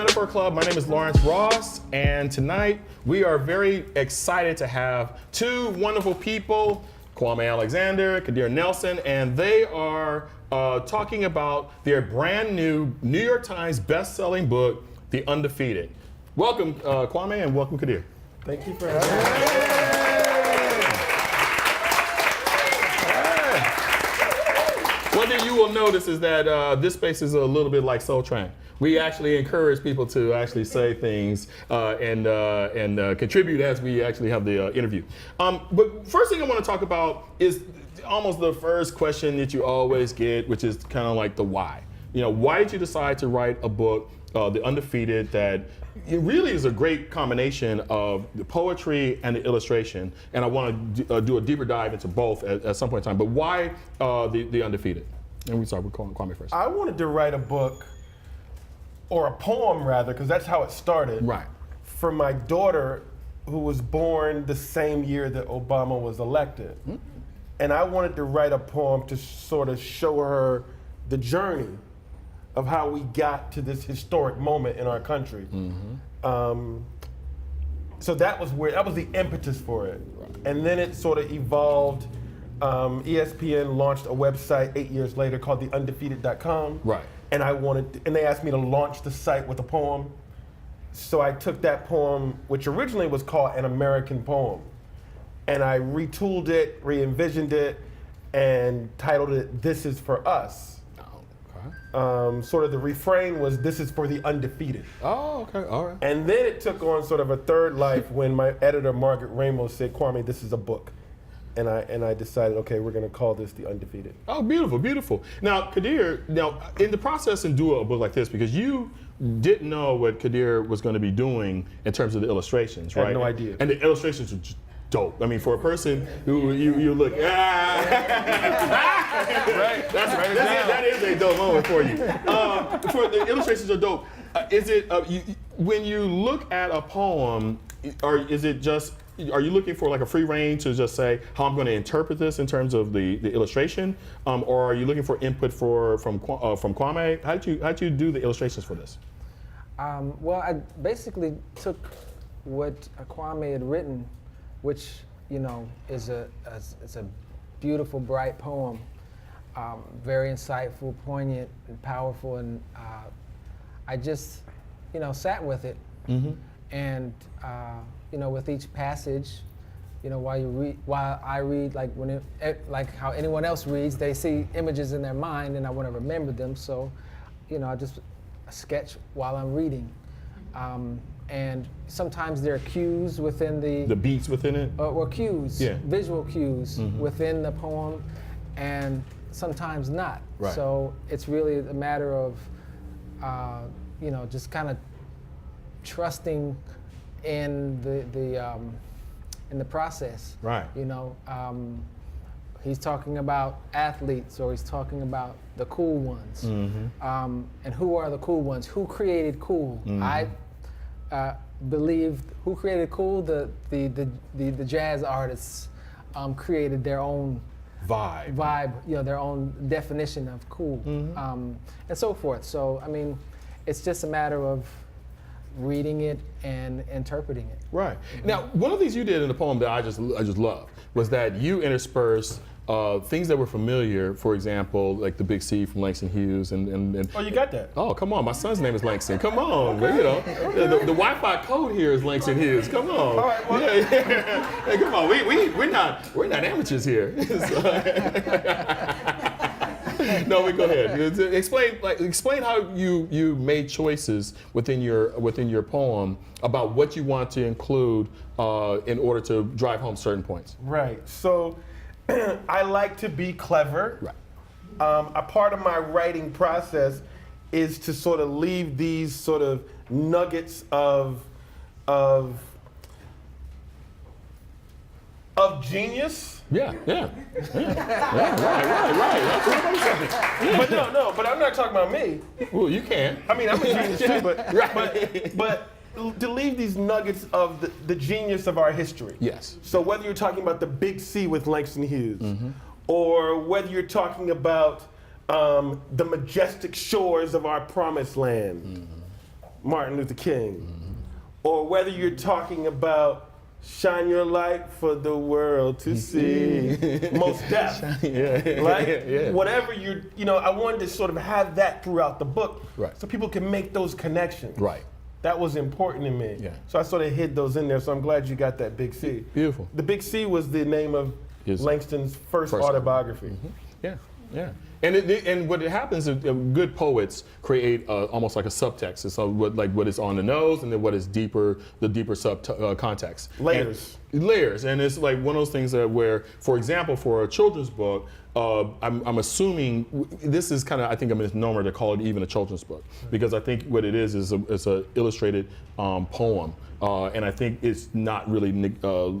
Metaphor Club. My name is Lawrence Ross, and tonight we are very excited to have two wonderful people, Kwame Alexander, Kadir Nelson, and they are talking about their brand new New York Times best-selling book, The Undefeated. Welcome, Kwame, and welcome, Kadir. Thank you for having me. One thing you will notice is that this space is a little bit like Soul Train. We actually encourage people to actually say things and contribute as we actually have the interview. But first thing I want to talk about is almost the first question that you always get, which is kind of like the why. You know, why did you decide to write a book, The Undefeated, that it really is a great combination of the poetry and the illustration, and I want to do a deeper dive into both at some point in time. But why the Undefeated? And we start with Kwame first. I wanted to write a book, or a poem rather, because that's how it started. Right. For my daughter, who was born the same year that Obama was elected. Mm-hmm. And I wanted to write a poem to sort of show her the journey of how we got to this historic moment in our country. Mm-hmm. So that was the impetus for it. Right. And then it sort of evolved. ESPN launched a website 8 years later called theundefeated.com. Right. And and they asked me to launch the site with a poem. So I took that poem, which originally was called An American Poem, and I retooled it, re-envisioned it, and titled it This Is For Us. Sort of the refrain was, this is for the undefeated. Oh, okay, all right. And then it took on sort of a third life when my editor, Margaret Ramos, said, Kwame, this is a book. And I decided, okay, we're gonna call this The Undefeated. Oh, beautiful, beautiful. Now, Kadir, in the process in doing a book like this, because you didn't know what Kadir was gonna be doing in terms of the illustrations, right? I had no idea. And the illustrations are just dope. I mean, for a person who you look, right? That is a dope moment for you. For the illustrations are dope. Is it when you look at a poem, or is it just? Are you looking for like a free rein to just say how I'm going to interpret this in terms of the illustration, or are you looking for input from Kwame? How did you do the illustrations for this? Well, I basically took what Kwame had written, which is a beautiful, bright poem, very insightful, poignant, and powerful, and I just sat with it, mm-hmm. and with each passage, while I read, like how anyone else reads, they see images in their mind, and I want to remember them. So, I just sketch while I'm reading. And sometimes there are cues within the beats within it? Or cues, yeah. Visual cues mm-hmm. within the poem, and sometimes not. Right. So it's really a matter of, just kind of trusting in the process. Right. He's talking about athletes, or he's talking about the cool ones. Mm-hmm. And who are the cool ones? Who created cool? Mm-hmm. I believe who created cool? The jazz artists created their own vibe, their own definition of cool, mm-hmm. And so forth. So I mean, it's just a matter of reading it and interpreting it. Right. Mm-hmm. Now, one of the things you did in the poem that I just love was that you interspersed things that were familiar. For example, like the Big C from Langston Hughes, and oh, you got that? Oh, come on, my son's name is Langston. Come on, okay. The Wi-Fi code here is Langston Hughes. Come on. All right, well. Yeah. Hey, come on, we're not amateurs here. No, we go ahead. Explain how you made choices within your poem about what you want to include in order to drive home certain points. Right. So I like to be clever. Right. A part of my writing process is to sort of leave these sort of nuggets of genius. Yeah. Right. But I'm not talking about me. Well, you can. I mean, I'm a genius too, but right. but to leave these nuggets of the genius of our history. Yes. So whether you're talking about the Big C with Langston Hughes, mm-hmm. or whether you're talking about the majestic shores of our promised land, mm-hmm. Martin Luther King, or whether you're talking about shine your light for the world to see, Most Def, right? Yeah. Whatever I wanted to sort of have that throughout the book, Right. so people can make those connections. Right. That was important to me. Yeah. So I sort of hid those in there. So I'm glad you got that Big C. Beautiful. The Big C was the name of His Langston's first first autobiography. Yeah, yeah. And what happens is good poets create almost like a subtext. It's what is on the nose, and then what is deeper, the deeper context. Layers. Layers, and it's like one of those things that where, for example, for a children's book, I'm assuming this is kind of, I think, a misnomer to call it even a children's book, because I think what it is a illustrated poem, and I think it's not really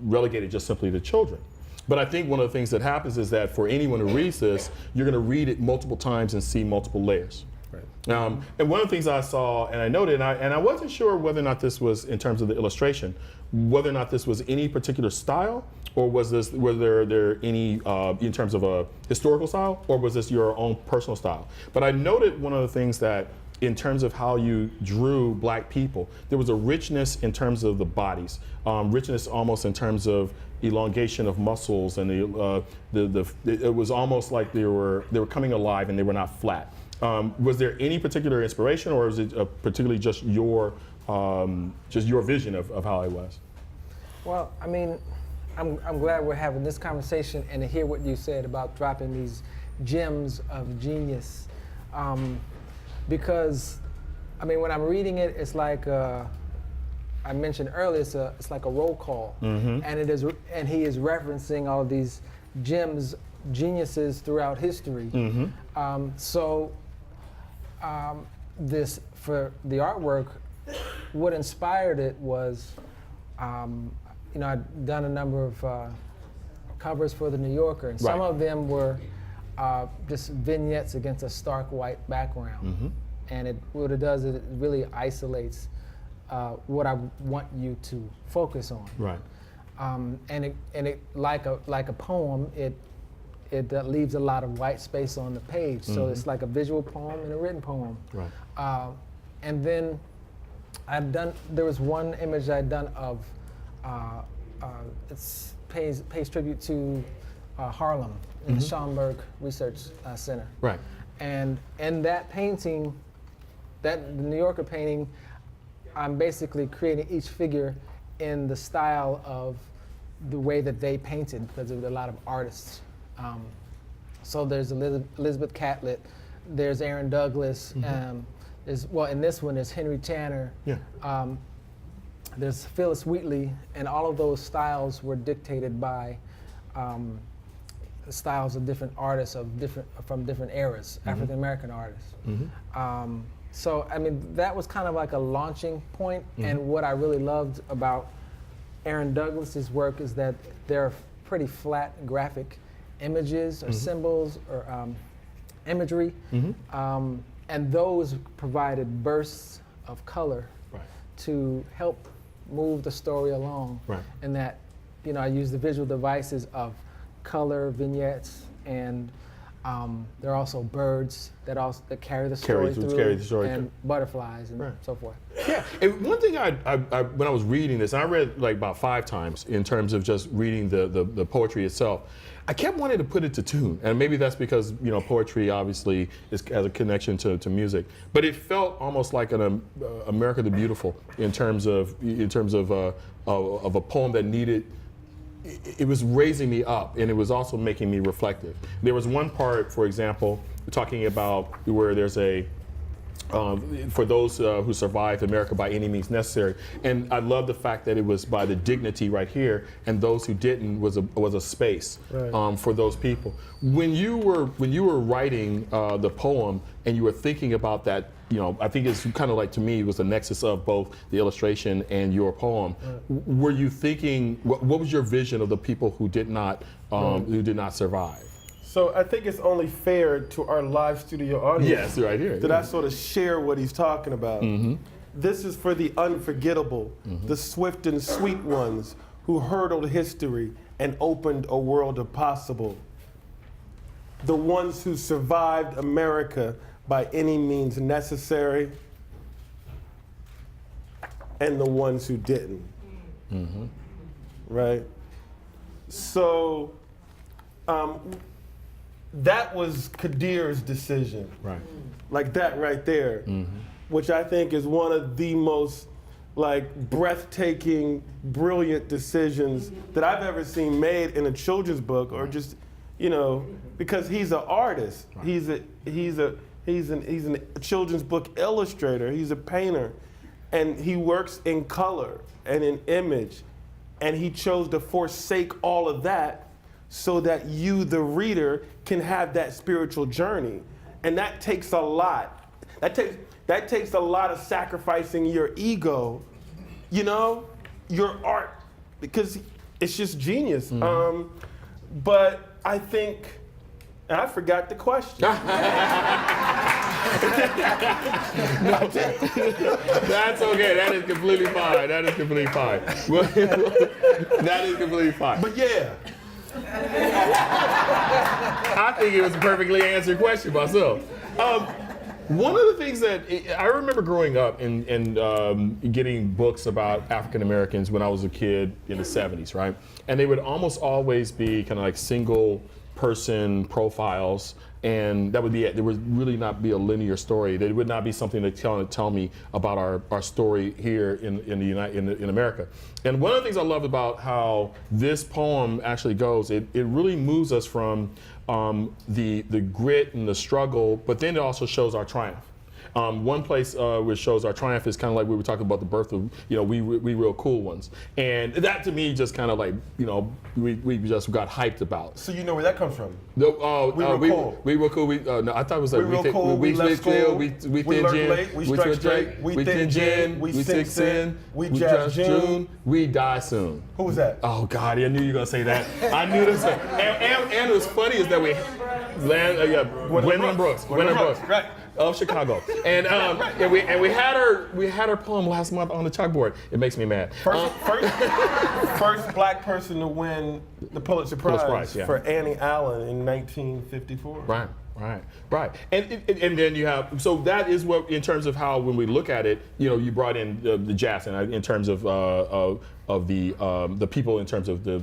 relegated just simply to children. But I think one of the things that happens is that for anyone who reads this, you're going to read it multiple times and see multiple layers. Right. And one of the things I saw, and I noted, and I wasn't sure whether or not this was, in terms of the illustration, whether or not this was any particular style, or were there any, in terms of a historical style, or was this your own personal style? But I noted one of the things that, in terms of how you drew black people, there was a richness in terms of the bodies, richness almost in terms of elongation of muscles, and it was almost like they were coming alive and they were not flat. Was there any particular inspiration, or is it particularly just your vision of how it was? Well, I mean, I'm glad we're having this conversation and to hear what you said about dropping these gems of genius, because, I mean, when I'm reading it, it's like I mentioned earlier, it's like a roll call, and he is referencing all of these gems, geniuses throughout history. This, for the artwork, what inspired it was, I'd done a number of covers for the New Yorker, and some of them were just vignettes against a stark white background. And what it does is it really isolates what I want you to focus on. Right. And it like a poem, it leaves a lot of white space on the page. So it's like a visual poem and a written poem. Right. And then there was one image I'd done of, it pays tribute to Harlem in the Schomburg Research Center. Right. And in that painting, the New Yorker painting, I'm basically creating each figure in the style of the way that they painted, because there were a lot of artists. So there's Elizabeth Catlett, there's Aaron Douglas, in this one there's Henry Tanner, there's Phyllis Wheatley, and all of those styles were dictated by styles of different artists from different eras, African American artists. So, I mean, that was kind of like a launching point, and what I really loved about Aaron Douglas's work is that they're pretty flat graphic images or symbols or imagery, and those provided bursts of color to help move the story along. And that, I use the visual devices of color, vignettes, and there are also birds that carry the story through, and butterflies and so forth. Yeah, and one thing I when I was reading this, and I read like about 5 times in terms of just reading the poetry itself, I kept wanting to put it to tune, and maybe that's because poetry obviously has a connection to music, but it felt almost like an America the Beautiful in terms of a poem that needed. It was raising me up, and it was also making me reflective. There was one part, for example, talking about where there's for those who survived America by any means necessary, and I love the fact that it was by the dignity right here, and those who didn't was a space for those people. When you were writing the poem and you were thinking about that, I think it's kind of like, to me, it was the nexus of both the illustration and your poem. Were you thinking, what was your vision of the people who did not survive? So I think it's only fair to our live studio audience right here, that I sort of share what he's talking about. This is for the unforgettable, the swift and sweet ones who hurdled history and opened a world of possible. The ones who survived America by any means necessary. and the ones who didn't. Right? So that was Kadir's decision. Right. Like that right there, which I think is one of the most like breathtaking, brilliant decisions that I've ever seen made in a children's book, or just, you know, because he's an artist. Right. He's a children's book illustrator. He's a painter, and he works in color and in image, and he chose to forsake all of that so that you, the reader, can have that spiritual journey, and that takes a lot. That takes a lot of sacrificing your ego, you know, your art, because it's just genius. But I think, and I forgot the question. That's okay. That is completely fine. That is completely fine. That is completely fine. But yeah. I think it was a perfectly answered question myself. One of the things that I remember growing up and getting books about African Americans when I was a kid in the 70s, right? And they would almost always be kind of like single person profiles, and that would be it. There would really not be a linear story. There would not be something to tell me about our story here in America. And one of the things I love about how this poem actually goes, it really moves us from the grit and the struggle, but then it also shows our triumph. One place which shows our triumph is kind of like we were talking about the birth of, you know, we real cool ones. And that to me just kind of like, you know, we just got hyped about. So you know where that comes from? We were cool. We were cool. No, I thought it was like we real cool. We left school. We learned late. We struck straight. We thin gin. We sing sin. We jazz June. We die soon. Who was that? Oh God, I knew you were gonna say that. I knew this. And what's funny is that we Gwendolyn Brooks. Right. Of Chicago, and we had her poem last month on the chalkboard. It makes me mad. First black person to win the Pulitzer Prize yeah. for Annie Allen in 1954. Right. And then you have, so that is what, in terms of how, when we look at it, you know, you brought in the Jackson in terms of the people, in terms of the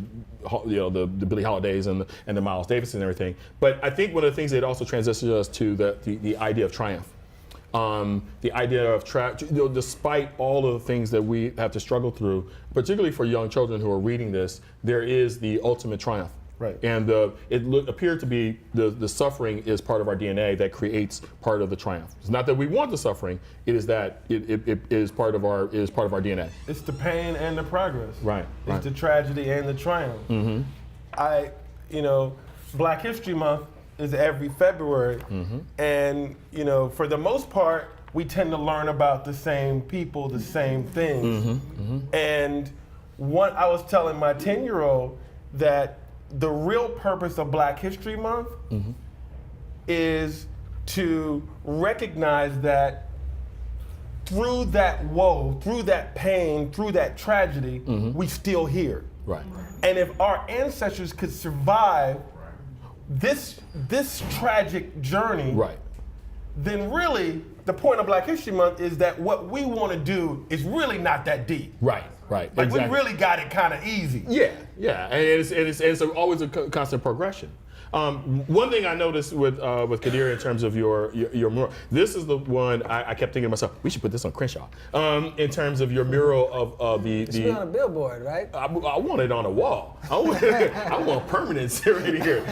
Billie Holidays and the Miles Davis and everything. But I think one of the things that also transitions us to the idea of triumph. The idea of despite all of the things that we have to struggle through, particularly for young children who are reading this, there is the ultimate triumph. Right. And it appeared to be the suffering is part of our DNA that creates part of the triumph. It's not that we want the suffering; it is that it is part of our DNA. It's the pain and the progress. Right. It's the tragedy and the triumph. Black History Month is every February, and for the most part, we tend to learn about the same people, the same things. And I was telling my 10-year-old that the real purpose of Black History Month is to recognize that through that woe, through that pain, through that tragedy, we still here. Right. And if our ancestors could survive this tragic journey, then really the point of Black History Month is that what we want to do is really not that deep. Right. Like exactly. we really got it kind of easy. Yeah, and it's always a constant progression. One thing I noticed with Kadir in terms of your mural, this is the one I kept thinking to myself, we should put this on Crenshaw. In terms of your mural of the. It's on a billboard, right? I want it on a wall. I want permanence right here.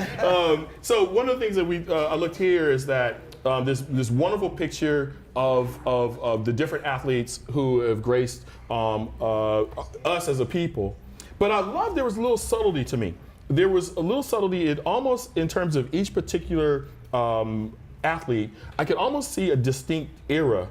So one of the things that I looked here is that this wonderful picture of the different athletes who have graced us as a people. But I love there was a little subtlety to me. There was a little subtlety almost in terms of each particular athlete. I could almost see a distinct era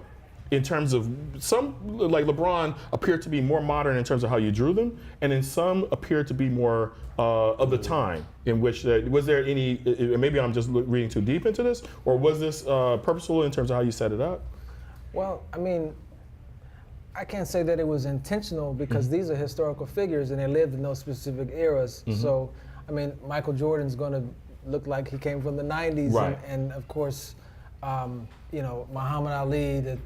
in terms of some, like LeBron, appeared to be more modern in terms of how you drew them, and then some appeared to be more of the time in which, was there any, maybe I'm just reading too deep into this, or was this purposeful in terms of how you set it up? Well, I mean, I can't say that it was intentional because these are historical figures and they lived in those specific eras. So, I mean, Michael Jordan's going to look like he came from the 90s. Right. And of course, Muhammad Ali, the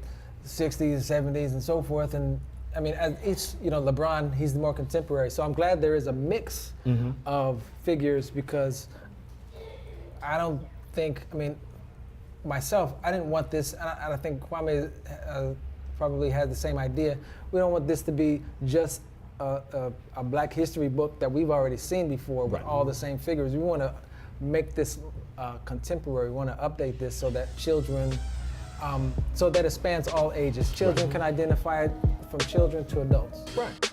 60s, 70s, and so forth. And I mean, as each, LeBron, he's the more contemporary. So I'm glad there is a mix of figures, because I don't think, myself, I didn't want this, and I think Kwame probably had the same idea. We don't want this to be just a Black history book that we've already seen before with all the same figures. We want to make this contemporary. We want to update this so that children, so that it spans all ages. Children can identify it from children to adults. Right.